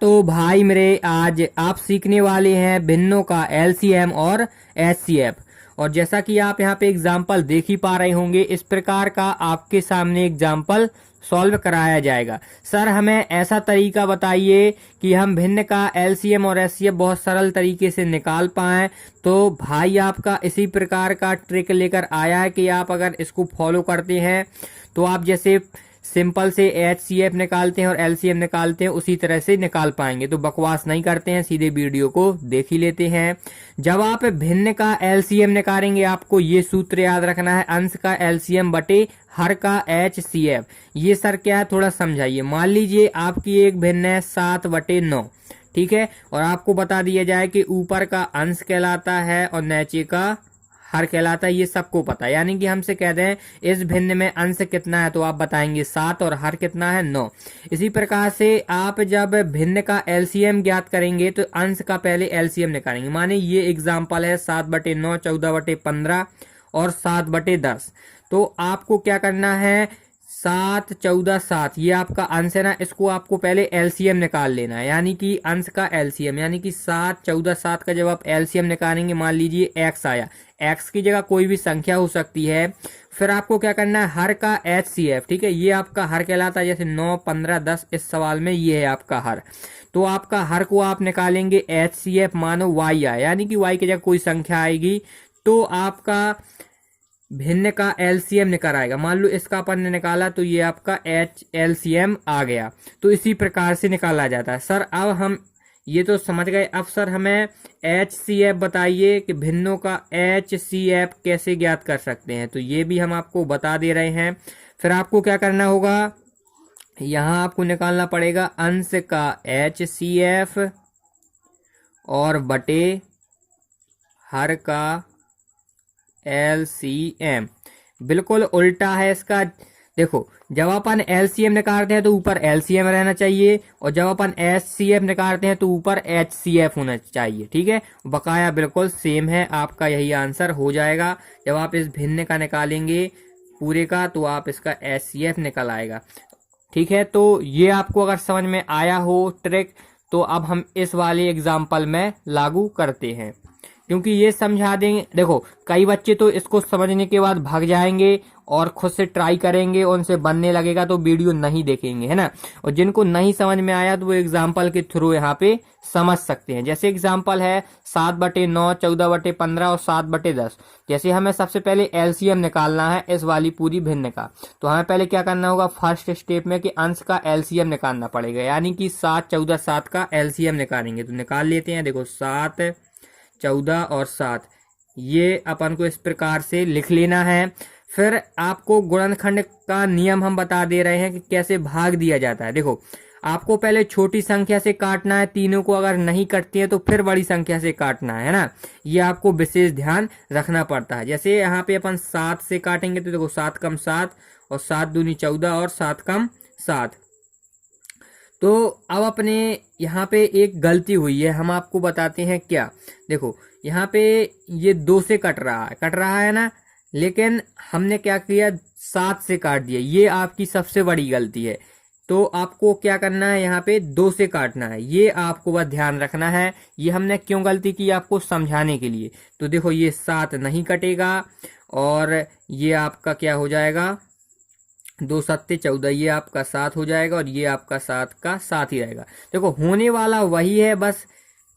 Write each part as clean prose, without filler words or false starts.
तो भाई मेरे आज आप सीखने वाले हैं भिन्नों का एलसीएम और एचसीएफ। और जैसा कि आप यहाँ पे एग्जाम्पल देख ही पा रहे होंगे, इस प्रकार का आपके सामने एग्जाम्पल सॉल्व कराया जाएगा। सर हमें ऐसा तरीका बताइए कि हम भिन्न का एलसीएम और एचसीएफ बहुत सरल तरीके से निकाल पाएं। तो भाई आपका इसी प्रकार का ट्रिक लेकर आया है कि आप अगर इसको फॉलो करते हैं तो आप जैसे सिंपल से एचसीएफ निकालते हैं और एलसीएम निकालते हैं उसी तरह से निकाल पाएंगे। तो बकवास नहीं करते हैं, सीधे वीडियो को देख ही लेते हैं। जब आप भिन्न का एलसीएम निकालेंगे आपको ये सूत्र याद रखना है, अंश का एलसीएम बटे हर का एचसीएफ। ये सर क्या है थोड़ा समझाइए। मान लीजिए आपकी एक भिन्न है 7/9, ठीक है, और आपको बता दिया जाए कि ऊपर का अंश कहलाता है और नीचे का हर कहलाता है। ये सबको पता है, यानी कि हमसे कह दें इस भिन्न में अंश कितना है तो आप बताएंगे 7 और हर कितना है 9। इसी प्रकार से आप जब भिन्न का एलसीएम ज्ञात करेंगे तो अंश का पहले एलसीएम निकालेंगे। माने ये एग्जाम्पल है 7/9, 14/15 और 7/10। तो आपको क्या करना है, 7, 14, 7 ये आपका अंश है ना, इसको आपको पहले एलसीएम निकाल लेना है, यानी कि अंश का एलसीएम, यानी कि 7, 14, 7 का जब आप एलसीएम निकालेंगे, मान लीजिए एक्स आया, एक्स की जगह कोई भी संख्या हो सकती है। फिर आपको क्या करना है, हर का एचसीएफ, ठीक है, ये आपका हर कहलाता है। जैसे 9, 15, 10 इस सवाल में ये है आपका हर। तो आपका हर को आप निकालेंगे एचसीएफ, मानो वाई आया, यानी कि वाई की जगह कोई संख्या आएगी तो आपका भिन्न का एलसीएम निकल आएगा। मान लो इसका अपन ने निकाला तो ये आपका एलसीएम आ गया। तो इसी प्रकार से निकाला जाता है। सर अब हम ये तो समझ गए, अब सर हमें एचसीएफ बताइए कि भिन्नों का एचसीएफ कैसे ज्ञात कर सकते हैं। तो ये भी हम आपको बता दे रहे हैं। फिर आपको क्या करना होगा, यहाँ आपको निकालना पड़ेगा अंश का एचसीएफ और बटे हर का एलसीएम। बिल्कुल उल्टा है इसका। देखो जब अपन एलसीएम निकालते हैं तो ऊपर एलसीएम रहना चाहिए और जब अपन एचसीएफ निकालते हैं तो ऊपर एचसीएफ होना चाहिए, ठीक है। बकाया बिल्कुल सेम है, आपका यही आंसर हो जाएगा। जब आप इस भिन्न का निकालेंगे पूरे का तो आप इसका एचसीएफ निकल आएगा, ठीक है। तो ये आपको अगर समझ में आया हो ट्रिक तो अब हम इस वाले एग्जाम्पल में लागू करते हैं, क्योंकि ये समझा देंगे। देखो कई बच्चे तो इसको समझने के बाद भाग जाएंगे और खुद से ट्राई करेंगे, उनसे बनने लगेगा तो वीडियो नहीं देखेंगे, है ना। और जिनको नहीं समझ में आया तो वो एग्जाम्पल के थ्रू यहाँ पे समझ सकते हैं। जैसे एग्जाम्पल है 7/9, 14/15 और 7/10। जैसे हमें सबसे पहले एलसीएम निकालना है इस वाली पूरी भिन्न का, तो हमें पहले क्या करना होगा, फर्स्ट स्टेप में कि अंश का एलसीएम निकालना पड़ेगा, यानी कि 7, 14, 7 का एलसीएम निकालेंगे। तो निकाल लेते हैं। देखो 7, 14 और 7 ये अपन को इस प्रकार से लिख लेना है। फिर आपको गुणनखंड का नियम हम बता दे रहे हैं कि कैसे भाग दिया जाता है। देखो आपको पहले छोटी संख्या से काटना है, तीनों को अगर नहीं कटती है तो फिर बड़ी संख्या से काटना है ना। ये आपको विशेष ध्यान रखना पड़ता है। जैसे यहाँ पे अपन 7 से काटेंगे तो देखो 7 कम 7 और 7 दूनी 14 और 7 कम 7। तो अब अपने यहाँ पे एक गलती हुई है, हम आपको बताते हैं क्या। देखो यहाँ पे ये 2 से कट रहा है ना, लेकिन हमने क्या किया 7 से काट दिया। ये आपकी सबसे बड़ी गलती है। तो आपको क्या करना है, यहाँ पे 2 से काटना है, ये आपको बस ध्यान रखना है। ये हमने क्यों गलती की आपको समझाने के लिए। तो देखो ये 7 नहीं कटेगा और ये आपका क्या हो जाएगा, 2 7 14, ये आपका 7 हो जाएगा और ये आपका 7 का 7 ही रहेगा। देखो होने वाला वही है, बस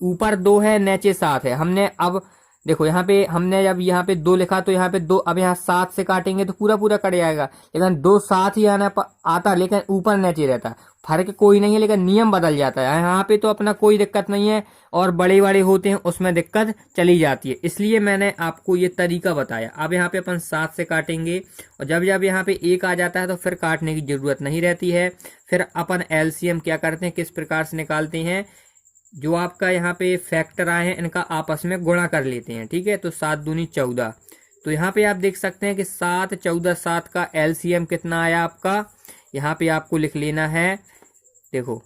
ऊपर 2 है नीचे 7 है। हमने अब देखो यहाँ पे हमने जब यहाँ पे 2 लिखा तो यहाँ पे 2, अब यहाँ 7 से काटेंगे तो पूरा पूरा कट जाएगा, लेकिन 2 7 ही आता लेकिन ऊपर नीचे रहता। फर्क कोई नहीं है लेकिन नियम बदल जाता है। यहाँ पे तो अपना कोई दिक्कत नहीं है और बड़े बड़े होते हैं उसमें दिक्कत चली जाती है, इसलिए मैंने आपको ये तरीका बताया। अब यहाँ पे अपन 7 से काटेंगे और जब जब यहाँ पे 1 आ जाता है तो फिर काटने की जरूरत नहीं रहती है। फिर अपन एलसीएम क्या करते हैं, किस प्रकार से निकालते हैं, जो आपका यहाँ पे फैक्टर आए हैं इनका आपस में गुणा कर लेते हैं, ठीक है। तो 7 दूनी 14। तो यहाँ पे आप देख सकते हैं कि 7, 14, 7 का एलसीएम कितना आया आपका, यहाँ पे आपको लिख लेना है। देखो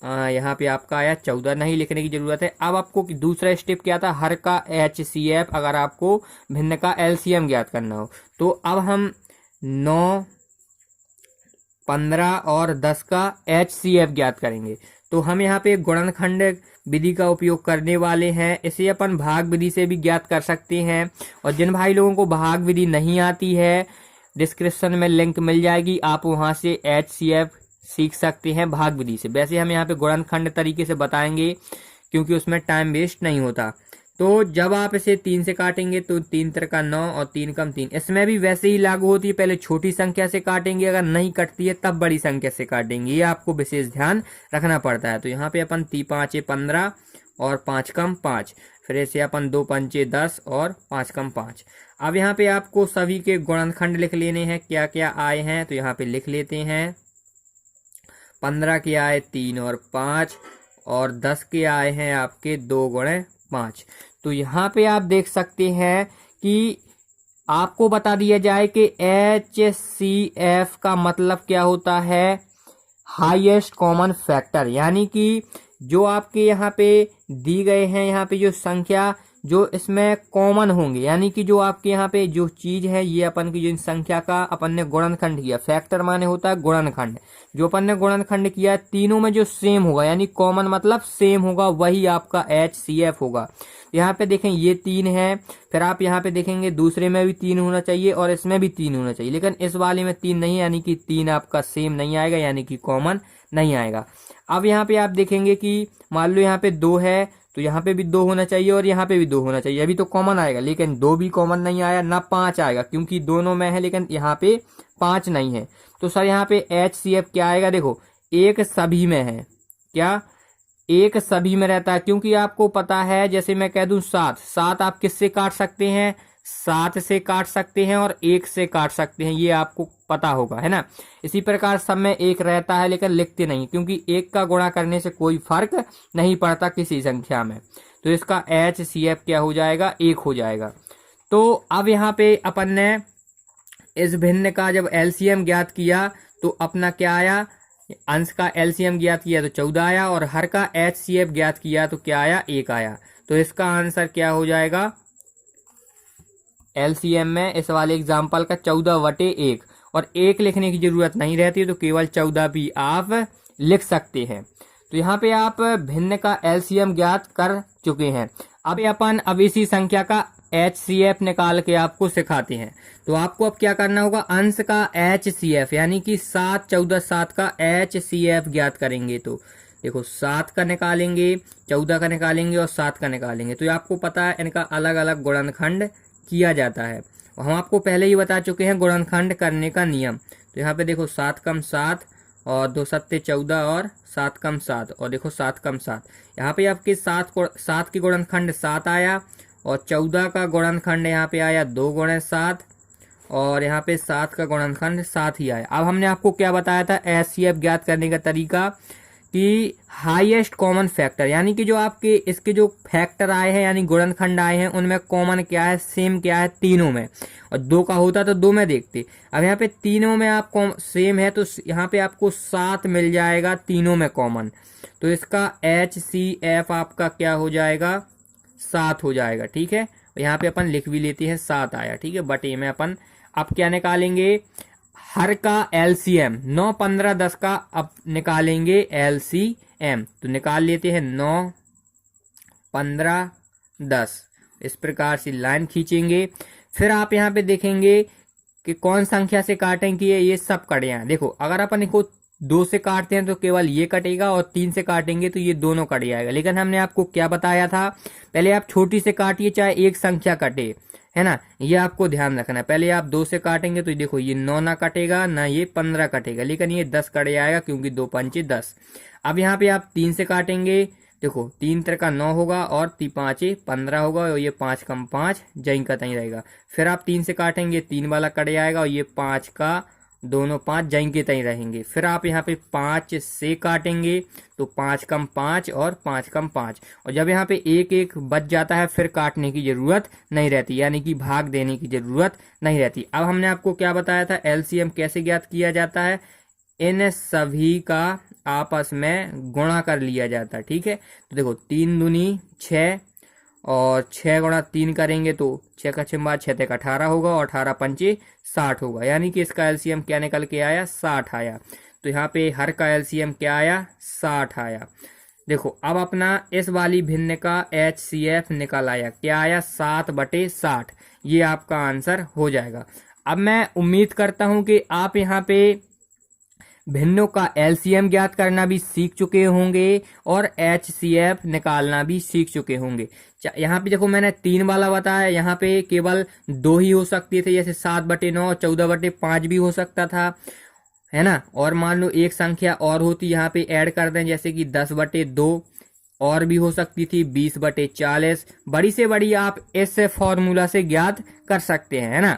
यहाँ पे आपका आया 14, नहीं लिखने की जरूरत है। अब आपको दूसरा स्टेप क्या था, हर का एचसीएफ, अगर आपको भिन्न का एलसीएम ज्ञात करना हो। तो अब हम 9, 15 और 10 का एचसीएफ ज्ञात करेंगे। तो हम यहाँ पे गुणनखंड विधि का उपयोग करने वाले हैं। इसे अपन भाग विधि से भी ज्ञात कर सकते हैं। और जिन भाई लोगों को भाग विधि नहीं आती है, डिस्क्रिप्शन में लिंक मिल जाएगी, आप वहां से HCF सीख सकते हैं भाग विधि से। वैसे हम यहाँ पे गुणनखंड तरीके से बताएंगे क्योंकि उसमें टाइम वेस्ट नहीं होता। तो जब आप इसे 3 से काटेंगे तो 3 त्रिका 9 और 3 कम 3, इसमें भी वैसे ही लागू होती है। पहले छोटी संख्या से काटेंगे, अगर नहीं कटती है तब बड़ी संख्या से काटेंगे, ये आपको विशेष ध्यान रखना पड़ता है। तो यहाँ पे अपन 3 5 15 और 5 कम 5, फिर ऐसे अपन 2 5 10 और 5 कम 5। अब यहाँ पे आपको सभी के गुणनखंड लिख लेने हैं, क्या क्या आए हैं तो यहाँ पे लिख लेते हैं। 15 के आए 3 और 5, और 10 के आए हैं आपके 2 गुणे 5। तो यहाँ पे आप देख सकते हैं कि आपको बता दिया जाए कि HCF का मतलब क्या होता है, हाईएस्ट कॉमन फैक्टर, यानी कि जो आपके यहाँ पे दी गए हैं, यहाँ पे जो संख्या जो इसमें कॉमन होंगे, यानी कि जो आपके यहाँ पे जो चीज है, ये अपन की जो संख्या का अपन ने गुणनखंड किया, फैक्टर माने होता है गुणनखंड, जो अपन ने गुणनखंड किया तीनों में जो सेम होगा, यानी कॉमन मतलब सेम होगा, वही आपका HCF होगा। यहाँ पे देखें ये 3 है, फिर आप यहाँ पे देखेंगे दूसरे में भी 3 होना चाहिए और इसमें भी 3 होना चाहिए, लेकिन इस वाले में 3 नहीं, यानी कि 3 आपका सेम नहीं आएगा, यानी कि कॉमन नहीं आएगा। अब यहाँ पे आप देखेंगे कि मान लो यहाँ पे 2 है तो यहाँ पे भी 2 होना चाहिए और यहाँ पे भी 2 होना चाहिए, अभी तो कॉमन आएगा, लेकिन 2 भी कॉमन नहीं आया, ना 5 आएगा क्योंकि दोनों में है, लेकिन यहाँ पे 5 नहीं है। तो सर यहाँ पे HCF क्या आएगा, देखो एक सभी में है, क्या एक सभी में रहता है, क्योंकि आपको पता है, जैसे मैं कह दूं 7 आप किससे काट सकते हैं, 7 से काट सकते हैं और 1 से काट सकते हैं, ये आपको पता होगा, है ना। इसी प्रकार सब में 1 रहता है, लेकिन लिखते नहीं, क्योंकि 1 का गुणा करने से कोई फर्क नहीं पड़ता किसी संख्या में। तो इसका HCF क्या हो जाएगा, 1 हो जाएगा। तो अब यहाँ पे अपन ने इस भिन्न का जब LCM ज्ञात किया तो अपना क्या आया, अंश का LCM ज्ञात किया तो 14 आया, और हर का HCF ज्ञात किया तो क्या आया, 1 आया। तो इसका आंसर क्या हो जाएगा, LCM में इस वाले एग्जाम्पल का 14/1, और 1 लिखने की जरूरत नहीं रहती, तो केवल 14 भी आप लिख सकते हैं। तो यहाँ पे आप भिन्न का LCM ज्ञात कर चुके हैं। अब इसी संख्या का HCF निकाल के आपको सिखाते हैं। तो आपको अब क्या करना होगा, अंश का HCF, यानी कि 7 14 7 का HCF ज्ञात करेंगे। तो देखो 7 का निकालेंगे, 14 का निकालेंगे और 7 का निकालेंगे। तो आपको पता है इनका अलग अलग गुणनखंड किया जाता है, और हम आपको पहले ही बता चुके हैं गुणनखंड करने का नियम। तो यहाँ पे देखो 7 कम 7 और 2 7 14 और 7 कम 7, और देखो 7 कम 7, यहाँ पे आपके 7 की गुणनखंड 7 आया, और 14 का गुणनखंड यहाँ पे आया 2 गुणे 7, और यहाँ पे 7 का गुणनखंड 7 ही आया। अब हमने आपको क्या बताया था HCF ज्ञात करने का तरीका, कि हाईएस्ट कॉमन फैक्टर, यानी कि जो आपके इसके जो फैक्टर आए हैं, यानी गुणनखंड आए हैं, उनमें कॉमन क्या है, सेम क्या है तीनों में, और 2 का होता तो 2 में देखते। अब यहाँ पे तीनों में आप सेम है, तो यहाँ पे आपको 7 मिल जाएगा तीनों में कॉमन। तो इसका HCF आपका क्या हो जाएगा, 7 हो जाएगा, ठीक है। यहाँ पे अपन लिख भी लेते हैं 7 आया, ठीक है। बटे में अपन अब क्या निकालेंगे, हर का LCM, 9 15 10 का अब निकालेंगे LCM। तो निकाल लेते हैं 9 15 10, इस प्रकार से लाइन खींचेंगे। फिर आप यहाँ पे देखेंगे कि कौन संख्या से काटेंगे, ये सब कट जाए। देखो अगर अपन इसको 2 से काटते हैं तो केवल ये कटेगा, और 3 से काटेंगे तो ये दोनों कट जाएगा। लेकिन हमने आपको क्या बताया था, पहले आप छोटी से काटिए चाहे एक संख्या कटे, है ना, ये आपको ध्यान रखना है। पहले आप 2 से काटेंगे तो देखो ये 9 ना कटेगा, ना ये 15 कटेगा, लेकिन ये 10 कट जाएगा, क्योंकि 2 5 10। अब यहाँ पे आप 3 से काटेंगे, देखो 3 त्रिका 9 होगा और 3 5 15 होगा, और ये 5 कम 5 जहीं का तहीं रहेगा। फिर आप 3 से काटेंगे, 3 वाला कट जाएगा, और ये 5 का दोनों 5 जहीं के तहीं रहेंगे। फिर आप यहाँ पे 5 से काटेंगे तो 5 कम 5 और 5 कम 5, और जब यहाँ पे 1 1 बच जाता है फिर काटने की जरूरत नहीं रहती, यानी कि भाग देने की जरूरत नहीं रहती। अब हमने आपको क्या बताया था, LCM कैसे ज्ञात किया जाता है, इन सभी का आपस में गुणा कर लिया जाता है, ठीक है। तो देखो 3 दूनी 6, और 6 गुणा 3 करेंगे तो 6 का 6 6 18 होगा, और 18 पंचे 60 होगा, यानी कि इसका LCM क्या निकल के आया, 60 आया। तो यहाँ पे हर का एलसीएम क्या आया, 60 आया। देखो अब अपना इस वाली भिन्न का HCF निकल आया, क्या आया, 7/60। ये आपका आंसर हो जाएगा। अब मैं उम्मीद करता हूं कि आप यहाँ पे भिन्नों का एलसीएम ज्ञात करना भी सीख चुके होंगे और HCF निकालना भी सीख चुके होंगे। यहाँ पे देखो मैंने 3 वाला बताया, यहाँ पे केवल 2 ही हो सकती थे, जैसे 7/9, 14/5 भी हो सकता था, है ना। और मान लो एक संख्या और होती, यहाँ पे ऐड कर दें, जैसे कि 10/2 और भी हो सकती थी, 20/40। बड़ी से बड़ी आप इस फॉर्मूला से ज्ञात कर सकते हैं, है ना।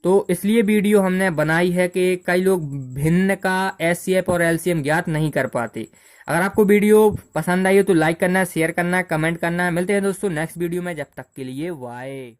तो इसलिए वीडियो हमने बनाई है कि कई लोग भिन्न का HCF और LCM ज्ञात नहीं कर पाते। अगर आपको वीडियो पसंद आई हो तो लाइक करना, शेयर करना, कमेंट करना। मिलते हैं दोस्तों नेक्स्ट वीडियो में, जब तक के लिए बाय।